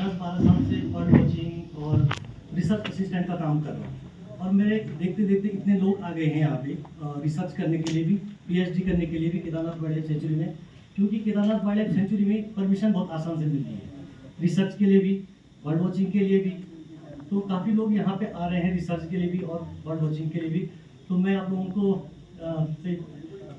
10-12 साल से bird watching और रिसर्च असिस्टेंट का काम कर रहा हूँ और मेरे देखते देखते इतने लोग आ गए हैं यहाँ पे रिसर्च करने के लिए भी, पीएचडी करने के लिए भी केदारनाथ वाइल्ड लाइफ सेंचुरी में, क्योंकि केदारनाथ वाइल्ड लाइफ सेंचुरी में परमिशन बहुत आसान से मिलती है, रिसर्च के लिए भी, बर्ड वॉचिंग के लिए भी। तो काफ़ी लोग यहाँ पे आ रहे हैं रिसर्च के लिए भी और बर्ड वॉचिंग के लिए भी। तो मैं आप लोगों को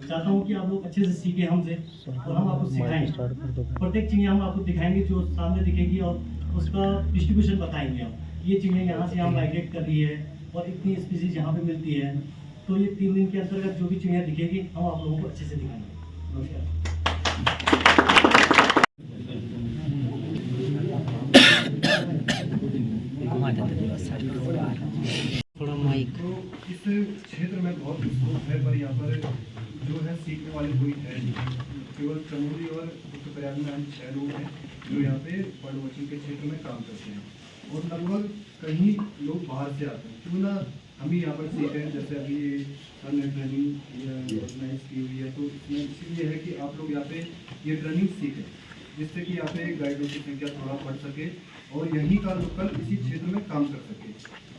चाहता हूँ कि आप लोग अच्छे से सीखें हमसे और हम आपको सिखाएंगे। प्रत्येक चिड़िया हम आपको दिखाएंगे जो सामने दिखेगी और उसका डिस्ट्रीब्यूशन बताएंगे हम। ये चिड़िया यहाँ से यहाँ माइग्रेट कर रही है और इतनी स्पीसीज यहाँ पे मिलती है। तो ये 3 दिन के अंतर्गत जो भी चिड़िया दिखेगी हम आप लोगों को अच्छे से दिखाएंगे। नमस्कार। थोड़ा माइक। तो इस क्षेत्र में बहुत स्कोप है, पर यहाँ पर जो है सीखने वाले कोई है नहीं। केवल चमोली और रुद्रप्रयाग में हम 6 लोग हैं जो यहाँ पे बर्ड वॉचिंग के क्षेत्र में काम करते हैं और लगभग कहीं लोग बाहर से आते हैं। क्यों ना हम ही यहाँ पर सीख रहे हैं, जैसे अभी सर ने ट्रेनिंग ऑर्गेनाइज की हुई है, तो इसमें इसीलिए है कि आप लोग यहाँ पे ये ट्रेनिंग सीखें, जिससे कि यहाँ पे गाइडों की संख्या थोड़ा बढ़ सके और यहीं का लोकल इसी क्षेत्र में काम कर सके।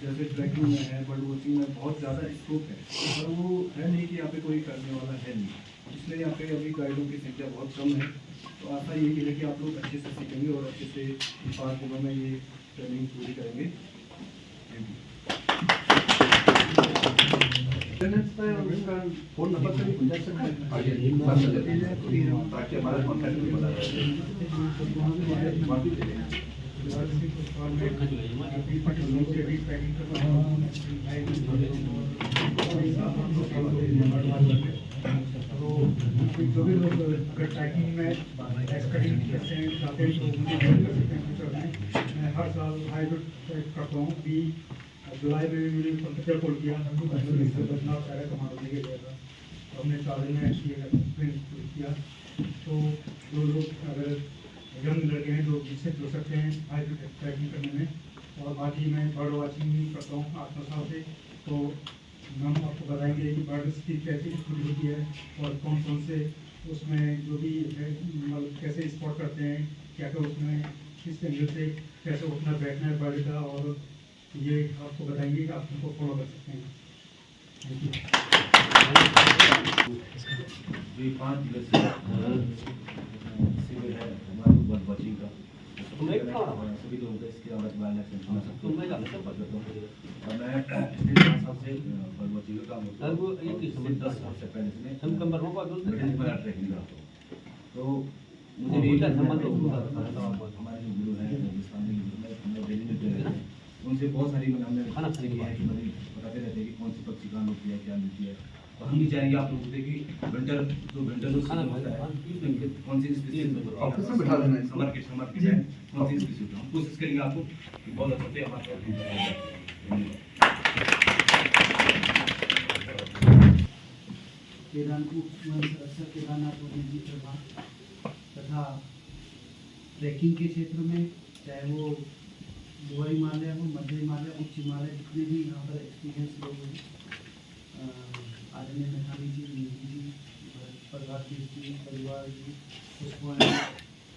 जैसे ट्रैकिंग में है, बर्ड वॉचिंग में बहुत ज़्यादा स्कोप है, पर वो है नहीं कि यहाँ पे कोई करने वाला है नहीं, इसलिए यहाँ पे अभी गाइडों की संख्या बहुत कम है। तो आशा यही है कि आप लोग अच्छे से सीखेंगे और अच्छे से 5 दिनों में ये ट्रेनिंग पूरी करेंगे। फोन नंबर से भी पूछ सकते हैं ताकि हमारा कॉन्टैक्ट भी बना जो भी लोग अगर ट्रैकिंग में एक्सकटिंग करते हैं चाहते हैं तो मुझे ज्वाइन कर सकते हैं फ्यूचर में। मैं हर साल हाइब्रिड ट्रैक करता हूँ। अभी जुलाई में भी मैंने कॉन्ट्रेक्टर कॉल किया बदनाव सारा कमांडो लेके गया था, तो हमने 4 दिन में किया। तो जो लोग अगर यंग लड़के हैं जो जिससे जुड़ सकते हैं हाइब्रिड ट्रैकिंग करने में, और बाकी मैं बर्ड वॉचिंग भी करता हूँ 8-9 साल से। तो हम आपको बताएंगे कि बर्ड्स की कैसी स्टडी होती है और कौन कौन से उसमें जो भी है मतलब कैसे स्पॉट करते हैं, क्या क्या उसमें किस एंगल से कैसे उठना बैठना है बर्ड का, और ये आपको बताएंगे कि आप उनको फॉलो कर सकते हैं। Thank you. 5 दिवसीय शिविर है हमारा बर्ड वॉचिंग का, सभी लोगों का इसके वाइल्ड लाइफ सेंचुरी में सबको और मैं पिछले 5 साल से बर्ड वॉचिंग का काम करता हूँ। 10 साल से पहले से मैं ट्रैकिंग करता हूँ। तो मुझे भी हमारे जो गुरु हैं राजस्थानी गुरु दिल्ली में जो है उनसे बहुत सारी हमने बताते रहते हैं कि कौन सी पक्षी कहाँ मिलती है, क्या मिलती है। तो हम भी चाहेंगे आप लोगों से कि घंटा जो खाना होता है कौन सी स्पीशीज ऑफिस में बिठा देना है, समर किट है कौन सी स्पीशीज हम कोशिश करेंगे आपको कि बहुत अच्छे से हमारे केदारनाथ जी तथा ट्रैकिंग के क्षेत्र में, चाहे वो लोअर हिमालय हो, मध्य हिमालय, उच्च हिमालय, जितने भी यहाँ पर एक्सपीरियंस लोग हैं, आदरणीय मेधावी जी, नीति जी, प्रभात जी, परिवार जी,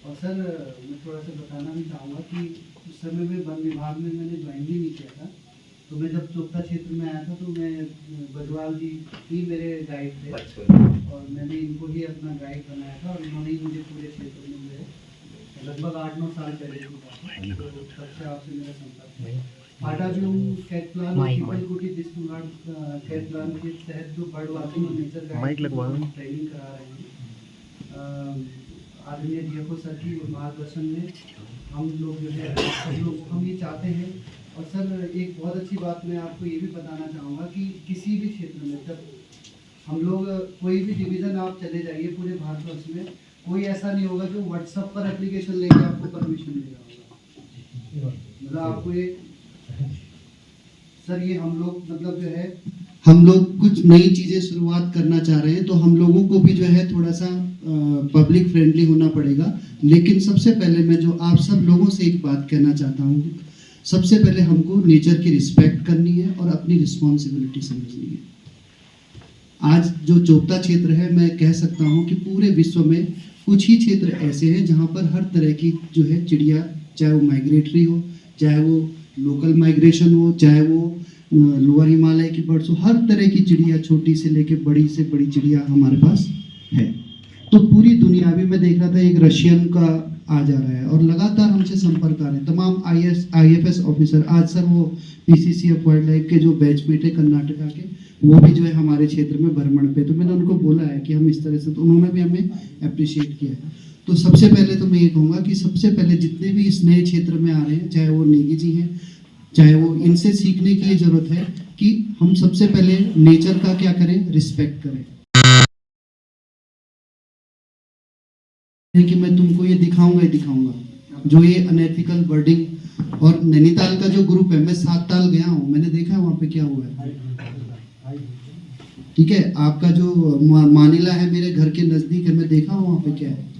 और सर मैं थोड़ा सा बताना भी चाहूँगा कि उस समय में वन विभाग में मैंने ज्वाइन भी नहीं किया था। तो मैं जब चोपता क्षेत्र में आया था तो मैं बजवाल जी ही मेरे गाइड थे और मैंने इनको ही अपना गाइड बनाया था और इन्होंने ही मुझे पूरे क्षेत्र में मेरे लगभग 8-9 साल पहले की बात है। तो तब से आपसे मेरा संपर्क है। पाटाव्यूम कैट प्लान और पीपलकुटी डिस्ट्रिक्ट कैट प्लान के तहत जो बर्ड वॉचिंग और नेचर गाइड ट्रेनिंग करा रहे हैं, आदरणीय डीएफओ सर की मार्गदर्शन में हम लोग जो है हम ये चाहते हैं। और सर एक बहुत अच्छी बात मैं आपको ये भी बताना चाहूँगा कि किसी भी क्षेत्र में जब हम लोग कोई भी डिवीज़न आप चले जाइए पूरे भारतवर्ष में, कोई ऐसा नहीं होगा जो व्हाट्सएप पर एप्लीकेशन लेके आपको परमिशन दे रहा होगा। मतलब आपको ये सर ये हम लोग मतलब जो है हम लोग कुछ नई चीज़ें शुरुआत करना चाह रहे हैं, तो हम लोगों को भी जो है थोड़ा सा पब्लिक फ्रेंडली होना पड़ेगा। लेकिन सबसे पहले मैं जो आप सब लोगों से एक बात कहना चाहता हूँ, सबसे पहले हमको नेचर की रिस्पेक्ट करनी है और अपनी रिस्पॉन्सिबिलिटी समझनी है। आज जो चोपता क्षेत्र है, मैं कह सकता हूँ कि पूरे विश्व में कुछ ही क्षेत्र ऐसे हैं जहाँ पर हर तरह की जो है चिड़िया चाहे वो माइग्रेटरी हो, चाहे वो लोकल माइग्रेशन हो, चाहे वो लोअर हिमालय की बर्ड्स हो, हर तरह की चिड़िया, छोटी से लेके बड़ी से बड़ी चिड़िया हमारे पास है। तो पूरी दुनिया, अभी मैं देख रहा था एक रशियन का आ जा रहा है और लगातार हमसे संपर्क आ रहे हैं तमाम IFS ऑफिसर। आज सर वो PCC ऑफ वाइल्ड लाइफ के जो बैचमेट है कर्नाटका के, वो भी जो है हमारे क्षेत्र में भ्रमण पे, तो मैंने उनको बोला है कि हम इस तरह से, तो उन्होंने भी हमें अप्रिशिएट किया है। तो सबसे पहले तो मैं ये कहूँगा कि सबसे पहले जितने भी इस नए क्षेत्र में आ रहे हैं, चाहे वो नेगी जी हैं, चाहे वो, इनसे सीखने की ये जरूरत है कि हम सबसे पहले नेचर का क्या करें, रिस्पेक्ट करें। कि मैं तुमको ये दिखाऊंगा ही दिखाऊंगा जो ये अनएथिकल बर्डिंग। और नैनीताल का जो ग्रुप है, मैं 7 ताल गया हूँ, मैंने देखा वहाँ पे क्या हुआ है। ठीक है, आपका जो मानिला है मेरे घर के नजदीक है, मैं देखा हूँ वहाँ पे क्या है।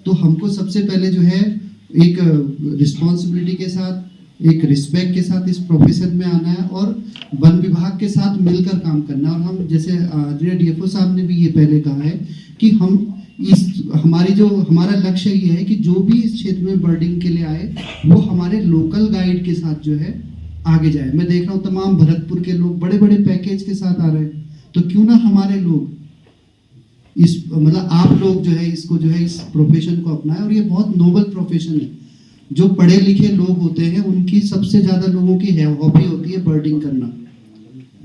तो हमको सबसे पहले जो है एक रिस्पॉन्सिबिलिटी के साथ, एक रिस्पेक्ट के साथ इस प्रोफेशन में आना है और वन विभाग के साथ मिलकर काम करना। और हम जैसे DFO साहब ने भी ये पहले कहा है कि हम हमारा लक्ष्य ये है कि जो भी इस क्षेत्र में बर्डिंग के लिए आए वो हमारे लोकल गाइड के साथ जो है आगे जाए। मैं देख रहा हूँ तमाम भरतपुर के लोग बड़े बड़े पैकेज के साथ आ रहे हैं, तो क्यों ना हमारे लोग आप लोग जो है इसको जो है इस प्रोफेशन को अपनाएं। और ये बहुत नोबल प्रोफेशन है। जो पढ़े लिखे लोग होते हैं उनकी सबसे ज्यादा लोगों की हॉबी होती है बर्डिंग करना,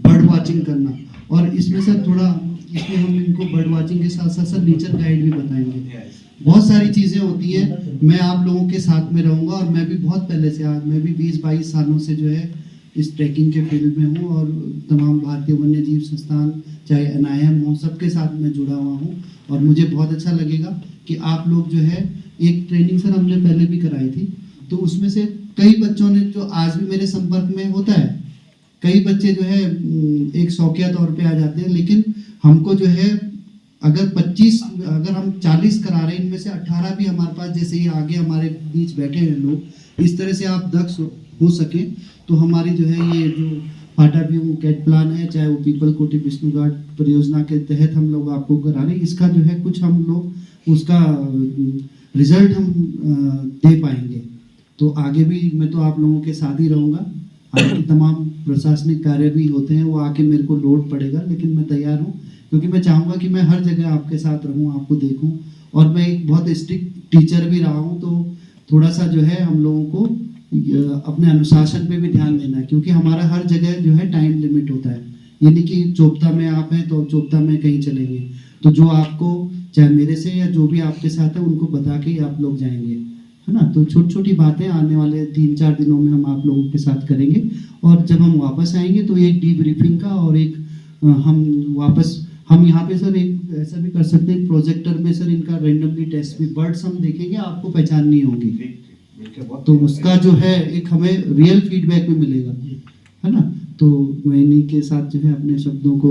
बर्ड वाचिंग करना। और इसमें सर थोड़ा, इसमें हम इनको बर्ड वाचिंग के साथ साथ सर नेचर गाइड भी बताएंगे। बहुत सारी चीजें होती हैं। मैं आप लोगों के साथ में रहूंगा और मैं भी बहुत पहले से, आज मैं भी 20-22 सालों से जो है इस ट्रैकिंग के फील्ड में हूँ और तमाम भारतीय वन्य जीव संस्थान, चाहे NIM हो, सबके साथ मैं जुड़ा हुआ हूँ। और मुझे बहुत अच्छा लगेगा कि आप लोग जो है, एक ट्रेनिंग सर हमने पहले भी कराई थी, तो उसमें से कई बच्चों ने, जो आज भी मेरे संपर्क में होता है, कई बच्चे जो है एक शौकिया तौर पे आ जाते हैं, लेकिन हमको जो है अगर हम 40 करा रहे हैं, इनमें से 18 भी हमारे पास, जैसे ये आगे हमारे बीच बैठे हैं लोग, इस तरह से आप दक्ष हो सके तो हमारी जो है ये जो फाटा व्यू कैट प्लान है, चाहे वो पीपल कोटी विष्णु घाट परियोजना के तहत हम लोग आपको करा रहे हैं, इसका जो है कुछ हम लोग उसका रिजल्ट हम दे पाएंगे। तो आगे भी मैं तो आप लोगों के साथ ही रहूँगा। आगे तमाम प्रशासनिक कार्य भी होते हैं, वो आके मेरे को लोड पड़ेगा, लेकिन मैं तैयार हूँ, क्योंकि मैं चाहूँगा कि मैं हर जगह आपके साथ रहूँ, आपको देखूँ। और मैं एक बहुत स्ट्रिक्ट टीचर भी रहा हूँ, तो थोड़ा सा जो है हम लोगों को अपने अनुशासन पे भी ध्यान देना है, क्योंकि हमारा हर जगह जो है टाइम लिमिट होता है। यानी कि चोपता में आप हैं तो चोपता में कहीं चलेंगे, तो जो आपको, चाहे मेरे से या जो भी आपके साथ है, उनको बता के ही आप लोग जाएंगे, है ना। तो छोटी छोटी बातें आने वाले 3-4 दिनों में हम आप लोगों के साथ करेंगे। और जब हम वापस आएंगे तो एक डीब्रीफिंग का और एक हम यहाँ पे सर एक ऐसा भी कर सकते हैं, प्रोजेक्टर में सर इनका रैंडमली टेस्ट भी, बर्ड्स हम देखेंगे, आपको पहचान नहीं होगी, तो उसका जो है एक हमें रियल फीडबैक भी मिलेगा, है ना। तो मैं इन्हीं के साथ जो है अपने शब्दों को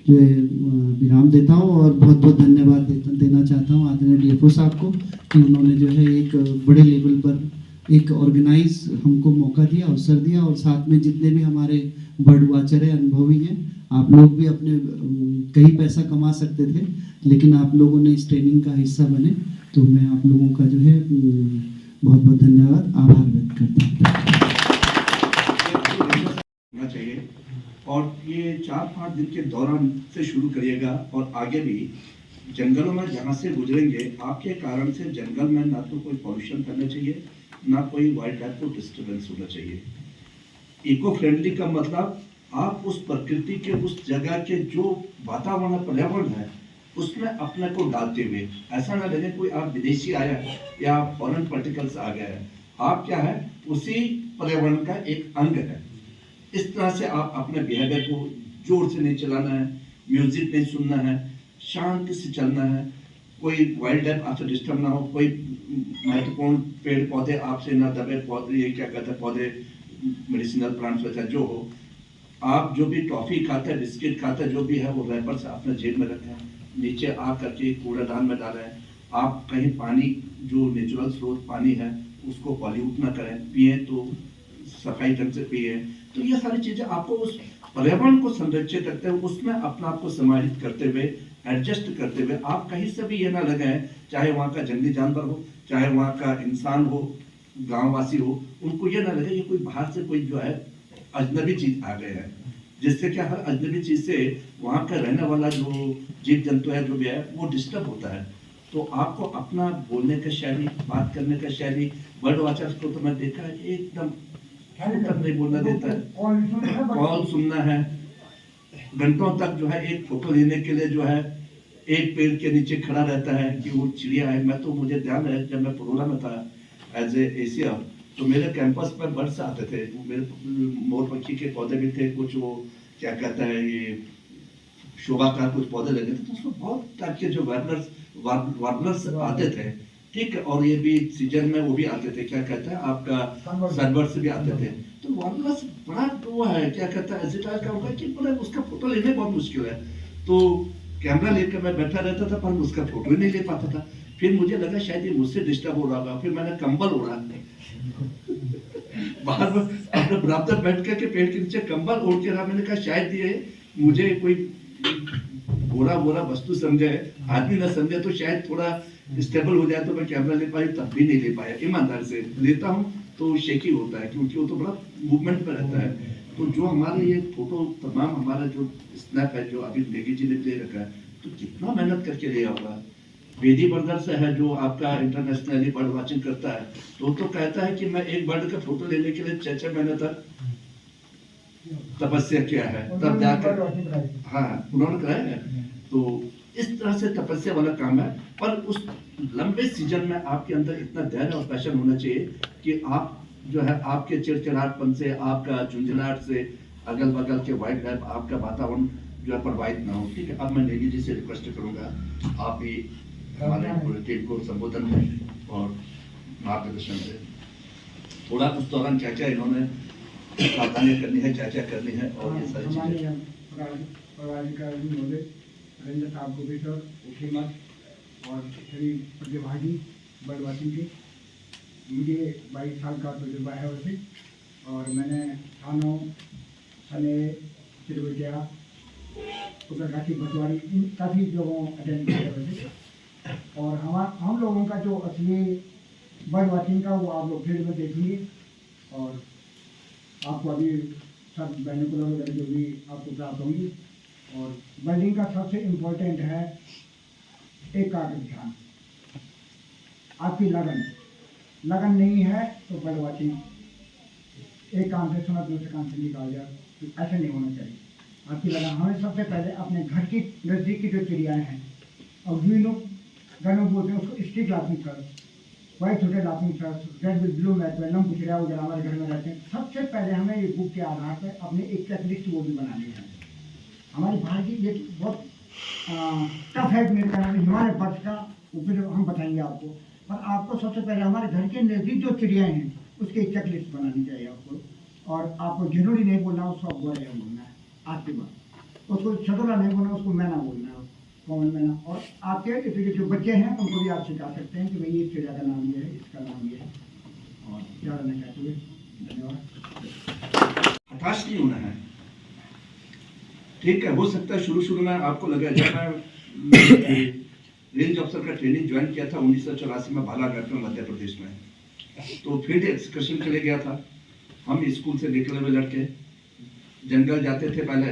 जो है विराम देता हूँ और बहुत बहुत धन्यवाद देना चाहता हूँ आदरणीय DFO साहब को कि उन्होंने जो है एक बड़े लेवल पर एक ऑर्गेनाइज हमको मौका दिया, अवसर दिया। और साथ में जितने भी हमारे बर्ड वाचर हैं, अनुभवी हैं, आप लोग भी अपने कहीं पैसा कमा सकते थे, लेकिन आप लोगों ने इस ट्रेनिंग का हिस्सा बने, तो मैं आप लोगों का जो है बहुत बहुत धन्यवाद, आभार व्यक्त करता हूँ चाहिए। और ये 4-5 दिन के दौरान से शुरू करिएगा और आगे भी जंगलों में जहाँ से गुजरेंगे, आपके कारण से जंगल में ना तो कोई पॉल्यूशन करना चाहिए, ना कोई वाइल्ड लाइफ को डिस्टर्बेंस होना चाहिए। इको फ्रेंडली का मतलब आप उस प्रकृति के, उस जगह के जो वातावरण पर्यावरण है, उसमें अपने को डालते हुए, ऐसा ना लगे कोई आप विदेशी आया है या फॉरेन पार्टिकल्स आ गया है। आप क्या है, उसी पर्यावरण का एक अंग है। इस तरह से आप अपने बिहेवियर को जोर से नहीं चलाना है, म्यूजिक नहीं सुनना है, शांत से चलना है, कोई वाइल्ड लाइफ आपसे डिस्टर्ब ना हो, कोई महत्वपूर्ण पेड़ पौधे आपसे ना दबे, पौधे ये क्या कहते हैं, पौधे मेडिसिनल प्लांट्स वैसा जो हो। आप जो भी टॉफी खाते हैं, बिस्किट खाते हैं, जो भी है वो रैपर से अपने जेब में रखें, नीचे आ करके कूड़ादान में डालें। आप कहीं पानी जो नेचुरल स्रोत पानी है उसको पॉल्यूट ना करें, पिए तो सफाई ढंग से पिए। तो ये सारी चीजें आपको उस पर्यावरण को संरक्षित करते हुए, उसमें अपना आपको समाहित करते हुए, एडजस्ट करते हुए, आप कहीं से भी ये ना लगे, चाहे वहाँ का जंगली जानवर हो, चाहे वहाँ का इंसान हो, गांववासी हो, उनको ये ना लगे कि कोई बाहर से कोई जो है अजनबी चीज आ गए है, जिससे क्या हर अजनबी चीज से वहाँ का रहने वाला जो जीव जंतु है जो भी है वो डिस्टर्ब होता है। तो आपको अपना बोलने का शैली, बात करने का शैली, बर्ड वॉचर्स को तो मैं देखा है एकदम तक नहीं बोलना देता है, कॉल सुनना है, घंटों तक जो है एक फोटो लेने के लिए जो है एक पेड़ के नीचे खड़ा रहता है कि वो चिड़िया है। मैं तो, मुझे ध्यान है जब मैं पुरोला में था एज ए एशिया, तो मेरे कैंपस पर बर्ड्स आते थे, मेरे मोर पंछी के पौधे भी थे, कुछ वो क्या कहता है ये शोभाकार कुछ पौधे लगे थे, तो उसमें बहुत टाइप के जो वार्बलर्स आते थे, ठीक है। और ये भी सीजन में वो भी आते थे, क्या कहता है आपका सनबर्ड्स भी आते थे। तो वार्बलर्स बड़ा वो है, क्या कहता है एजिटार का होगा कि बड़ा उसका फोटो लेने बहुत मुश्किल है। तो कैमरा लेकर मैं बैठा रहता था पर उसका फोटो ही नहीं ले पाता था। फिर मुझे लगा शायद ये मुझसे डिस्टर्ब हो रहा होगा, फिर मैंने कंबल ओढ़ा बाहर अपने बराबर बैठ के पेड़ के नीचे कंबल ओढ़ के रहा। मैंने कहा शायद ये मुझे कोई बोरा बोरा वस्तु समझे, आदमी ना समझे, तो शायद थोड़ा स्टेबल हो जाए तो मैं कैमरा ले पाई, तब भी नहीं ले पाया। ईमानदार से लेता हूँ तो शेकी होता है, क्योंकि वो तो बड़ा मूवमेंट पर रहता है। तो जो हमारे ये फोटो तमाम हमारा जो स्नैप है जो अभी नेगी जी ने ले रखा है, तो कितना मेहनत करके लिया होगा। वेदी ब्रदर्स है जो आपका इंटरनेशनली बर्ड वॉचिंग करता है, तो कहता है कि मैं एक बर्ड का फोटो लेने के लिए 6 महीने तक तपस्या किया है, तब जाकर हाँ उन्होंने कराया है। तो इस तरह से तपस्या वाला काम है, पर उस लंबे सीजन में आपके अंदर इतना धैर्य और पैशन होना चाहिए कि आप जो है आपके चिड़चिड़ाहटपन से, आपका झुंझुनाहट से अगल बगल के वाइल्ड लाइफ, आपका वातावरण जो है प्रभावित ना हो। ठीक है, अब मैं नेगी जी से रिक्वेस्ट करूंगा आप भी हमारे पूरे टीम को संबोधन करें और मार्गदर्शन दें। थोड़ा उस दौरान क्या क्या इन्होंने सावधानियां करनी है, क्या क्या करनी है और ये सारी चीजें। नरेंद्र साहब को भी सर, उकीमत और श्री प्रतिभागी बर्ड वॉचिंग के, मुझे 22 साल का तजुर्बा है वैसे, और मैंने थानों, सने, चिरवटिया, उत्तरकाशी, बसवाड़ी, इन काफ़ी जगहों अटेंड किया वैसे। और हम लोगों का जो असली बर्ड वॉचिंग का वो आप लोग फील्ड में देखेंगे, और आपको अभी सब बैनिकुलर वगैरह जो भी आपको प्राप्त होंगी। और बर्डिंग का सबसे इम्पोर्टेंट है एकाग्र ध्यान, आपकी लगन नहीं है तो बर्ड वॉचिंग एक कान से सुना दूसरे कान से निकाल जाए, तो ऐसा नहीं होना चाहिए। आपकी लगन, हमें सबसे पहले अपने घर की नज़दीक की जो चिड़ियाएँ हैं, और ग्रीनो गनों बोलते हैं उसको, stick laughing search, white hotel laughing search, red with blue mat, वेलम चिड़िया वगैरह हमारे घर में रहते हैं। सबसे पहले हमें ये बुक के आधार पर अपनी एक चेकलिस्ट वो भी बनानी है। हमारी भारत की ये बहुत टफ है मेरे ख्याल में हिमालय बर्ड्स का, ऊपर हम बताएंगे आपको। पर आपको सबसे पहले हमारे घर के नज़दीक जो चिड़ियाँ हैं उसकी एक चेकलिस्ट बनानी चाहिए आपको, और आपको जरूरी नहीं बोलना उसको गोरे बोलना है, आपकी बात उसको छटोला नहीं बोलना, उसको मैना बोलना है, कॉमन मैना। और आपके जो बच्चे हैं उनको भी आप सिखा सकते हैं कि भाई ये चिड़िया का नाम ये है, इसका नाम ये है, और क्या रहना चाहते हुए धन्यवाद। हताश नहीं होना है, ठीक है। हो सकता है शुरू में आपको लगा, जब मैं रेंज अफसर का ट्रेनिंग ज्वाइन किया था 1984 में बालाघाट में मध्य प्रदेश में, तो फील्ड एक्सकर्शन के लिए गया था। हम स्कूल से निकले हुए लड़के जंगल जाते थे पहले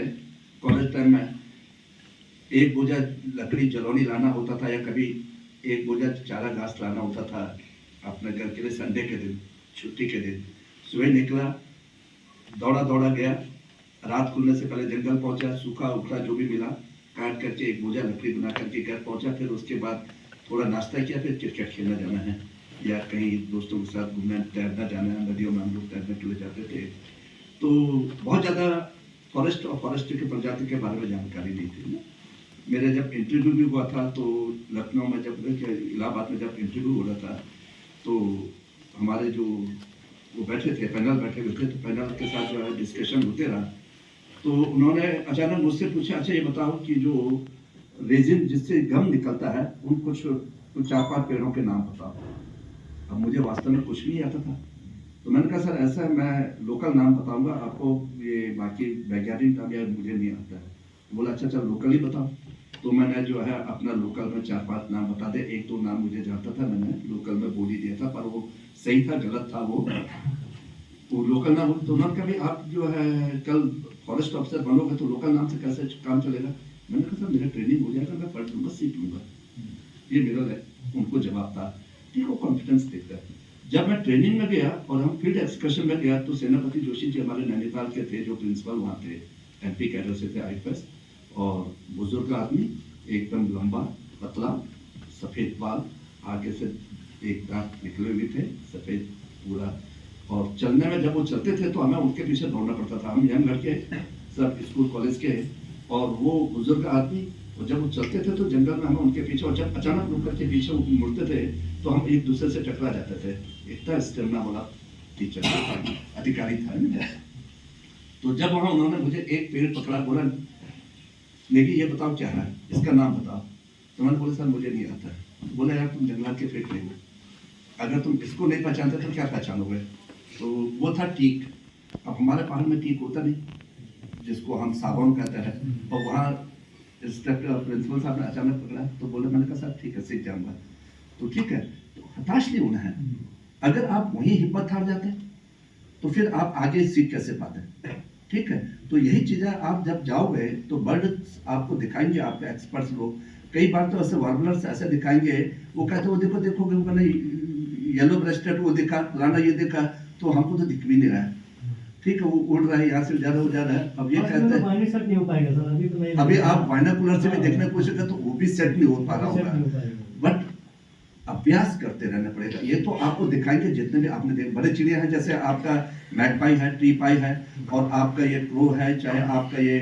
कॉलेज टाइम में, एक बोझा लकड़ी जलौनी लाना होता था, या कभी एक बोझा चारा घास लाना होता था अपने घर के लिए। संडे के दिन, छुट्टी के दिन सुबह निकला, दौड़ा गया, रात खुलने से पहले जंगल पहुंचा, सूखा उखड़ा जो भी मिला काट करके एक बोझा लकड़ी बना करके घर पहुंचा। फिर उसके बाद थोड़ा नाश्ता किया, फिर क्रिकेट खेलने जाना है या कहीं दोस्तों के साथ घूमने तैरना जाना है, नदियों में हम लोग तैरने के लिए जाते थे। तो बहुत ज़्यादा फॉरेस्ट और फॉरेस्ट की प्रजाति के बारे में जानकारी नहीं थी। मेरे जब इंटरव्यू भी हुआ था तो लखनऊ में, जब इलाहाबाद में जब इंटरव्यू हो रहा था, तो हमारे जो वो बैठे थे, पैनल बैठे हुए थे, तो पैनल के साथ जो है डिस्कशन होते रहा। तो उन्होंने अचानक मुझसे पूछा, अच्छा ये बताओ कि जो रेजिन जिससे गम निकलता है उन कुछ 4-5 पेड़ों के नाम बताओ। अब मुझे वास्तव में कुछ नहीं आता था, तो मैंने कहा सर ऐसा है, मैं लोकल नाम बताऊंगा आपको, ये बाकी वैज्ञानिक नाम यार मुझे नहीं आता है। बोला अच्छा चल लोकल ही बताओ। तो मैंने जो है अपना लोकल में 4-5 नाम बता दे, 1-2 नाम मुझे जानता था, मैंने लोकल में बोल ही दिया था, पर वो सही था गलत था वो लोकल नाम तो उन्होंने कहा भाई आप जो है कल फॉरेस्ट ऑफिसर बनोगे तो लोकल नाम से कैसे काम चलेगा। मैंने कहा सर मेरा ट्रेनिंग हो जाएगा, मैं पढ़ लूँगा, सीख लूँगा। ये मेरा उनको जवाब था। ठीक है, कॉन्फिडेंस देखता है। जब मैं ट्रेनिंग में गया और हम फील्ड एक्सकर्शन में गया तो सेनापति जोशी जी हमारे नैनीताल के थे, जो प्रिंसिपल वहाँ थे, MP कैडर से थे, IPS, और बुजुर्ग आदमी, एकदम लंबा पतला, सफ़ेद बाल, आगे से एक दांत निकले हुए थे, सफ़ेद पूरा, और चलने में जब वो चलते थे तो हमें उनके पीछे दौड़ना पड़ता था। हम यंग लड़के सब स्कूल कॉलेज के, और वो बुजुर्ग आदमी, और जब वो चलते थे तो जंगल में हमें उनके पीछे, और जब अचानक रुक करके पीछे मुड़ते थे तो हम एक दूसरे से टकरा जाते थे। इतना स्टेमिना वाला टीचर अधिकारी था। तो जब वहाँ उन्होंने मुझे एक पेड़ पकड़ा, बोला नेगी ये बताओ क्या है, इसका नाम बताओ। तो मैंने बोला सर मुझे नहीं आता। बोला यार तुम जंगलात के फेंक रहे हो, अगर तुम इसको नहीं पहचानते तो क्या पहचानोगे। तो वो था टीक। अब हमारे पहाड़ में टीक होता नहीं, जिसको हम सागौन कहते हैं, और वहाँ इंस्ट्रक्टर प्रिंसिपल साहब ने अचानक पकड़ा तो बोला, मैंने कहा सर ठीक है सीख जाऊंगा। तो ठीक है, तो हताश नहीं होना है। अगर आप वहीं हिम्मत हार जाते तो फिर आप आगे सीख कैसे पाते। ठीक है, तो यही चीज़ें आप जब जाओगे तो बर्ड आपको दिखाएंगे, आपके एक्सपर्ट्स लोग। कई बार तो ऐसे वार्बलर्स ऐसे दिखाएंगे, वो कहते वो देखो देखोगे, मैंने येलो ब्रेस्टेड वो देखा, फलाना ये देखा, तो हमको तो दिख भी नहीं रहा है। ठीक है, वो उड़ रहा है, यहाँ से ज़्यादा हो जा रहा है। अब ये कहते हैं नहीं हो पाएगा सर, अभी तो नहीं। अभी आप बाइनोकुलर से भी देखने की कोशिश करें तो वो भी सेट नहीं हो पा रहा होगा, बट अभ्यास करते रहना पड़ेगा। ये तो आपको दिखाएंगे जितने भी आपने देखे बड़े चिड़िया हैं, जैसे आपका मैगपाई है, ट्री पाई है, और आपका ये क्रो है, चाहे आपका ये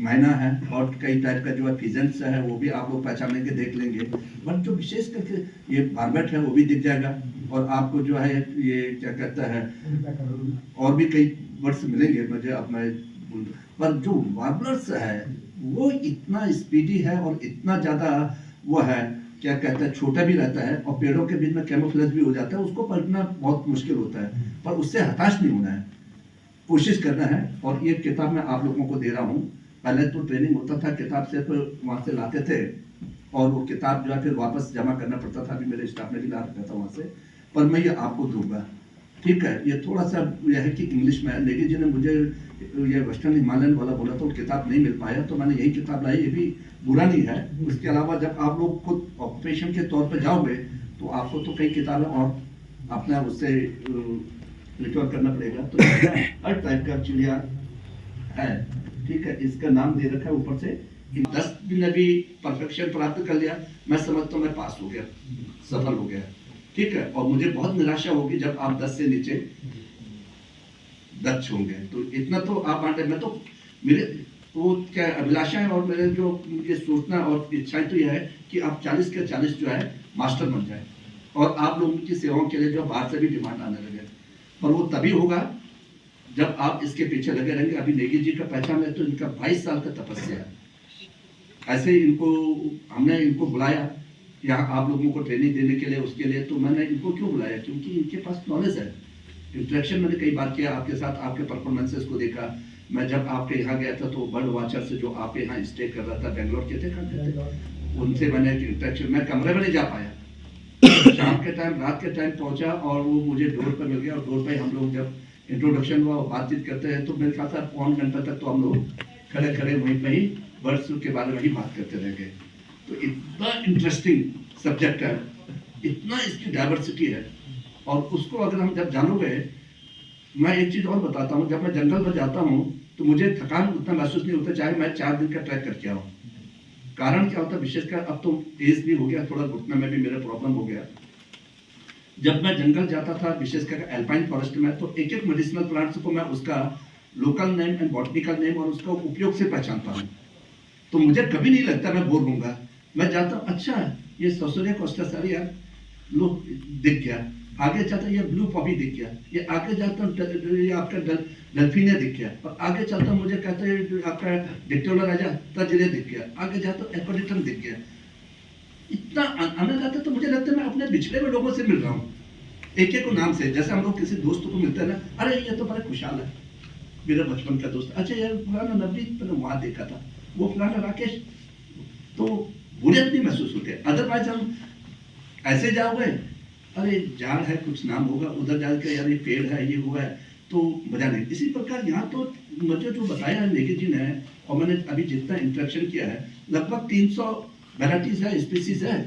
मैना है, और कई टाइप का जो है फिजेंट्स है, वो भी आप लोग पहचानेंगे, देख लेंगे। बट जो विशेष करके ये बारबेट है वो भी दिख जाएगा, और आपको जो है ये क्या कहता है, और भी कई वर्ड्स मिलेंगे मुझे, अब मैं पर जो वार्बलर्स है वो इतना स्पीडी है और इतना ज़्यादा वो है, क्या कहता है, छोटा भी रहता है, और पेड़ों के बीच में कैमोफ्लेज भी हो जाता है, उसको पलटना बहुत मुश्किल होता है। पर उससे हताश नहीं होना है, कोशिश करना है। और ये किताब मैं आप लोगों को दे रहा हूँ। पहले तो ट्रेनिंग होता था, किताब सिर्फ वहाँ से लाते थे, और वो किताब जो है फिर वापस जमा करना पड़ता था। अभी मेरे स्टाफ ने भी ला रखा था वहाँ से, पर मैं ये आपको दूंगा। ठीक है, ये थोड़ा सा यह है कि इंग्लिश में, लेकिन जी ने मुझे ये वेस्टर्न हिमालयन वाला बोला तो किताब नहीं मिल पाया, तो मैंने यही किताब लाई। ये भी बुरा नहीं है। उसके अलावा जब आप लोग खुद ऑक्यूपेशन के तौर पर जाओगे तो आपको तो कई किताबें और अपना उससे रिकवर करना पड़ेगा। तो हर टाइप का चिड़िया है। ठीक है, इसका नाम दे रखा है ऊपर से। 10 दिन अभी परफेक्शन प्राप्त कर लिया, मैं समझता हूँ मैं पास हो गया, सफल हो गया। ठीक है, और मुझे बहुत निराशा होगी जब आप 10 से नीचे दक्ष होंगे। तो इतना तो आप बांटे। मैं तो मेरे वो क्या अभिलाषाएं और मेरे जो ये सोचना और इच्छाएं तो यह है कि आप 40 के 40 जो है मास्टर बन जाए, और आप लोगों की सेवाओं के लिए जो बाहर से भी डिमांड आने लगे। पर वो तभी होगा जब आप इसके पीछे लगे रहेंगे। अभी नेगी जी का पहचान है तो इनका 22 साल का तपस्या है। ऐसे ही हमने इनको बुलाया यहाँ आप लोगों को ट्रेनिंग देने के लिए, उसके लिए। तो मैंने इनको क्यों बुलाया, क्योंकि इनके पास नॉलेज है। इंटरेक्शन मैंने कई बार किया आपके साथ, आपके परफॉर्मेंसेस को देखा। मैं जब आपके यहाँ गया था तो बर्ड वॉचर से जो आप यहाँ स्टे कर रहा था, बेंगलोर के थे, उनसे मैंने इंटरेक्शन, मैं कमरे में नहीं जा पाया। शाम के टाइम, रात के टाइम पहुंचा, और वो मुझे डोर पर मिल गया। और डोर पर हम लोग जब इंट्रोडक्शन हुआ और बातचीत करते हैं तो मेरे ख्याल से पौन घंटे तक तो हम लोग खड़े खड़े वहीं पर ही बर्ड्स के बारे में ही बात करते रह गए। तो इतना इंटरेस्टिंग सब्जेक्ट है, इतना इसकी डाइवर्सिटी है, और उसको अगर हम जब जानोगे। मैं एक चीज़ और बताता हूँ, जब मैं जंगल में जाता हूँ तो मुझे थकान उतना महसूस नहीं होता, चाहे मैं 4 दिन का ट्रैक करके आऊँ। कारण क्या होता है, विशेषकर अब तो एज भी हो गया, थोड़ा घुटने में भी मेरा प्रॉब्लम हो गया। जब मैं जंगल जाता था, विशेषकर एल्पाइन फॉरेस्ट में, तो एक एक मेडिसिनल प्लांट्स को मैं उसका local name and botanical name और उसका उपयोग से पहचानता हूँ। तो मुझे कभी नहीं लगता मैं बोर होऊंगा। मैं जाता हूँ, अच्छा ये सोसोरिया कोस्टासारिया लो दिख गया, आगे चलता ये ब्लू पॉपी दिख गया, ये आगे जाता ये आपका डेल्फिनिया दिख गया, और आगे चलता मुझे कहता है आपका डिक्टोला राजा तजरे दिख गया, आगे जाता एक्वाडिटम दिख गया। इतना आनंद आता तो मुझे लगता है मैं अपने बिछड़े हुए लोगों से मिल रहा हूँ, एक एक को नाम से। जैसे हम लोग किसी दोस्त को मिलते हैं ना, अरे ये तो बड़ा खुशहाल है, मेरा बचपन का दोस्त, अच्छा यार फलाना नवनीत मैंने वहाँ देखा था, वो फलाना राकेश, तो बुरियत नहीं महसूस होती है। अदरवाइज हम ऐसे जाओगे, अरे झाड़ है कुछ नाम होगा, उधर जाकर यार ये पेड़ है ये हुआ है, तो मजा नहीं। इसी प्रकार यहाँ तो मुझे जो बताया है नेगी जी ने, और मैंने अभी जितना इंटरेक्शन किया है, लगभग 300 वेराइटीज है, स्पीसीज है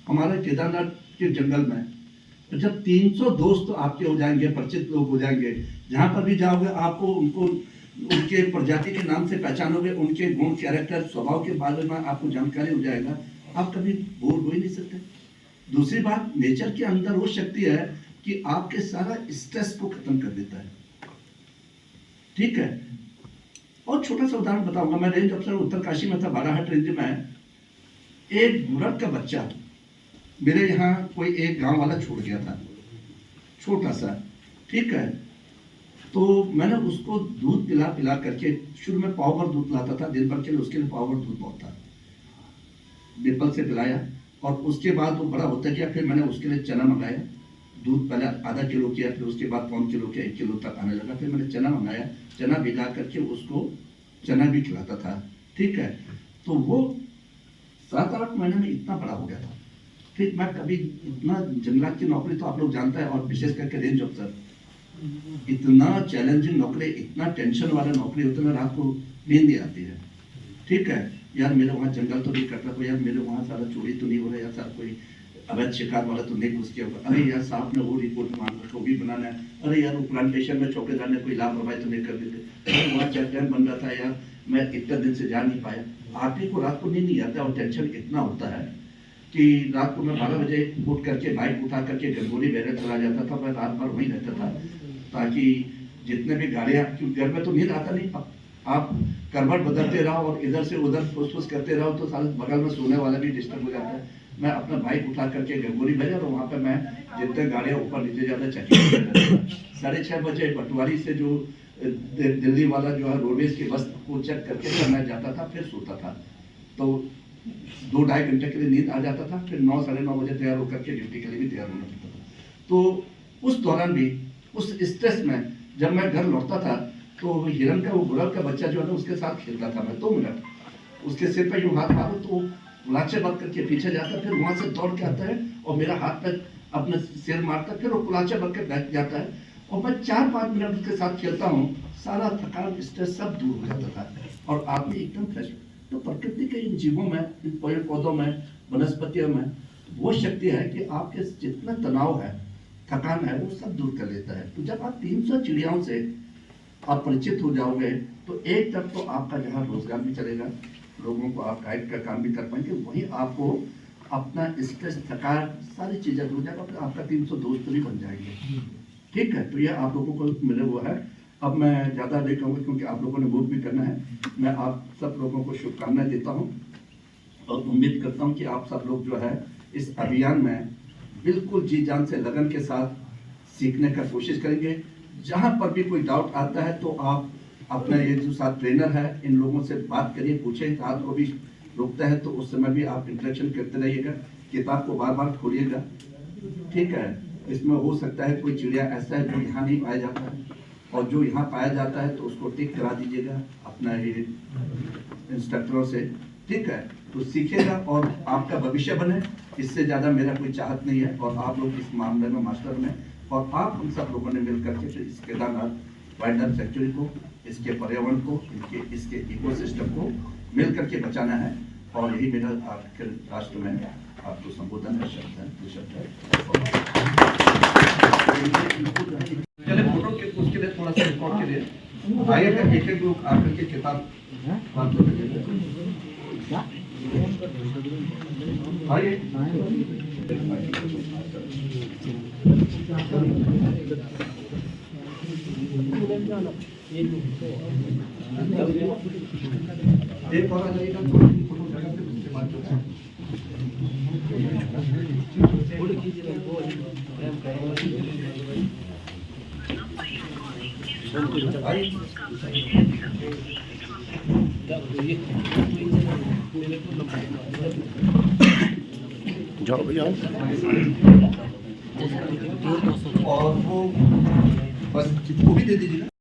हमारे केदारनाथ के जंगल में। तो जब 300 दोस्त आपके हो जाएंगे, परिचित लोग हो जाएंगे, जहाँ पर भी जाओगे आपको उनको उनके प्रजाति के नाम से पहचानोगे, उनके गुण, कैरेक्टर, स्वभाव के बारे में आपको जानकारी हो जाएगा, आप कभी बोर हो ही नहीं सकते। दूसरी बात, नेचर के अंदर वो शक्ति है कि आपके सारा स्ट्रेस को खत्म कर देता है, ठीक है। और छोटा सा उदाहरण बताऊंगा, मैं रेंज अफसर उत्तरकाशी में था, बाराहाट रेंज में। एक बुरक का बच्चा मेरे यहाँ कोई एक गांव वाला छोड़ गया था, छोटा सा, ठीक है। तो मैंने उसको दूध पिला पिला करके, शुरू में पाव भर दूध लाता था दिन भर के लिए, उसके लिए पाव भर दूध बहुत था, निपल से पिलाया। और उसके बाद वो बड़ा होता गया, फिर मैंने उसके लिए चना मंगाया, दूध पहले आधा किलो किया, फिर उसके बाद 1 किलो किया, 1 किलो तक आने लगा। फिर मैंने चना मंगाया, चना भिगा करके उसको चना भी खिलाता था, ठीक है। तो वो 7-8 महीने में इतना बड़ा हो गया था। फिर मैं कभी इतना जंगलात की नौकरी तो आप लोग जानते हैं, और विशेष करके रेंज अफसर, इतना चैलेंजिंग नौकरी, इतना टेंशन वाला नौकरी होता है, रात को नींद नहीं आती है, ठीक है। यार मेरे वहाँ जंगल तो नहीं कट रहा, यार मेरे वहाँ सारा चोरी तो नहीं हो रहा, यार सारा कोई अवैध शिकार वाला तो नहीं घुस गया होगा, अरे यार साहब ने वो रिपोर्ट मांग रखा, वो भी बनाना है, अरे यार वो प्लांटेशन में चौकीदार ने कोई लापरवाही तो नहीं कर देते, वहाँ चेक डैम बन रहा था, यार मैं इतने दिन से जा नहीं पाया। आदमी को रात को नींद नहीं आता, और टेंशन इतना होता है कि रात को मैं 12 बजे उठ करके बाइक उठा करके गंगोली बैरक चला जाता था। मैं रात भर वहीं रहता था, ताकि जितने भी गाड़ियाँ, क्योंकि घर में तो नींद आता नहीं, आप करवट बदलते रहो और इधर से उधर फुस करते रहो तो सारे बगल में सोने वाला भी डिस्टर्ब हो जाता है। मैं अपना बाइक उठा करके गंगोली भेजा, और वहाँ पे मैं जितने गाड़ियाँ ऊपर नीचे जाता चेकिंग 6:30 बजे पटवारी से जो दिल्ली वाला जो है रोडवेज की बस को चेक करके फिर मैं जाता था, फिर सोता था। तो 2-2.5 घंटे के लिए नींद आ जाता था, फिर 9 साढ़े 9 बजे तैयार होकर के ड्यूटी के लिए भी तैयार होना पड़ता था। तो उस दौरान भी, उस स्ट्रेस में जब मैं घर लौटता था, तो हिरन का वो बुरक का बच्चा जो है ना, उसके साथ खेलता था मैं 2 मिनट, उसके सिर पे यूं हाथ मारो तो कुलाचे बात करके पीछे जाता, फिर वहां से दौड़ के आता है और मेरा हाथ पे अपने सिर मारता, फिर वो कुलाचे बात के बैठ जाता है, और मैं 4-5 मिनट उसके साथ खेलता हूँ, सारा थकान, स्ट्रेस सब दूर हो जाता था, और आदमी एकदम फ्रेश। तो प्रकृति के इन जीवों में, इन पेड़ पौधों में, वनस्पतियों में वो शक्ति है कि आपके जितना तनाव है, थकान है, वो सब दूर कर लेता है। तो जब आप 300 चिड़ियाओं से आप परिचित हो जाओगे, तो एक तरफ तो आपका जहाँ रोजगार भी चलेगा, लोगों को आप गाइड का काम भी कर पाएंगे, वहीं आपको अपना स्ट्रेस, थकान, सारी चीजें हो जाएगा, फिर आपका 300 दोस्त भी बन जाएंगे, ठीक है। तो ये आप लोगों को मिले हुआ है। अब मैं ज़्यादा नहीं कहूँगा, क्योंकि आप लोगों ने वोट भी करना है। मैं आप सब लोगों को शुभकामनाएं देता हूँ, और उम्मीद करता हूँ कि आप सब लोग जो है इस अभियान में बिल्कुल जी जान से, लगन के साथ सीखने का कोशिश करेंगे। जहाँ पर भी कोई डाउट आता है, तो आप अपना ये जो साथ ट्रेनर है, इन लोगों से बात करिए, पूछें। रात को भी रुकता है तो उस समय भी आप इंटरेक्शन करते रहिएगा, किताब को बार बार खोलिएगा, ठीक है। इसमें हो सकता है कोई चिड़िया ऐसा है जो यहाँ नहीं पाया जाता है, और जो यहाँ पाया जाता है तो उसको टिक करा दीजिएगा अपना ये इंस्ट्रक्टरों से, ठीक है। तो सीखिएगा और आपका भविष्य बने, इससे ज़्यादा मेरा कोई चाहत नहीं है। और आप लोग इस मामले में मास्टर में, और आप हम सब लोगों ने मिल करके इस केदारनाथ वाइल्ड लाइफ सेंचुरी को, इसके पर्यावरण को, इसके इकोसिस्टम को मिल करके बचाना है। और यही मेरा आपके राष्ट्र में आपको संबोधन का शब्द है। चले फोटो के उसके लिए थोड़ा सा रिकॉर्ड के लिए आइए, एक एक लोग आकर के किताब बात आइए। एक और आ जाएगा, फोटो जगह पे उसके बाद जाओ भैया, और वो बस वो भी दे दीजिए।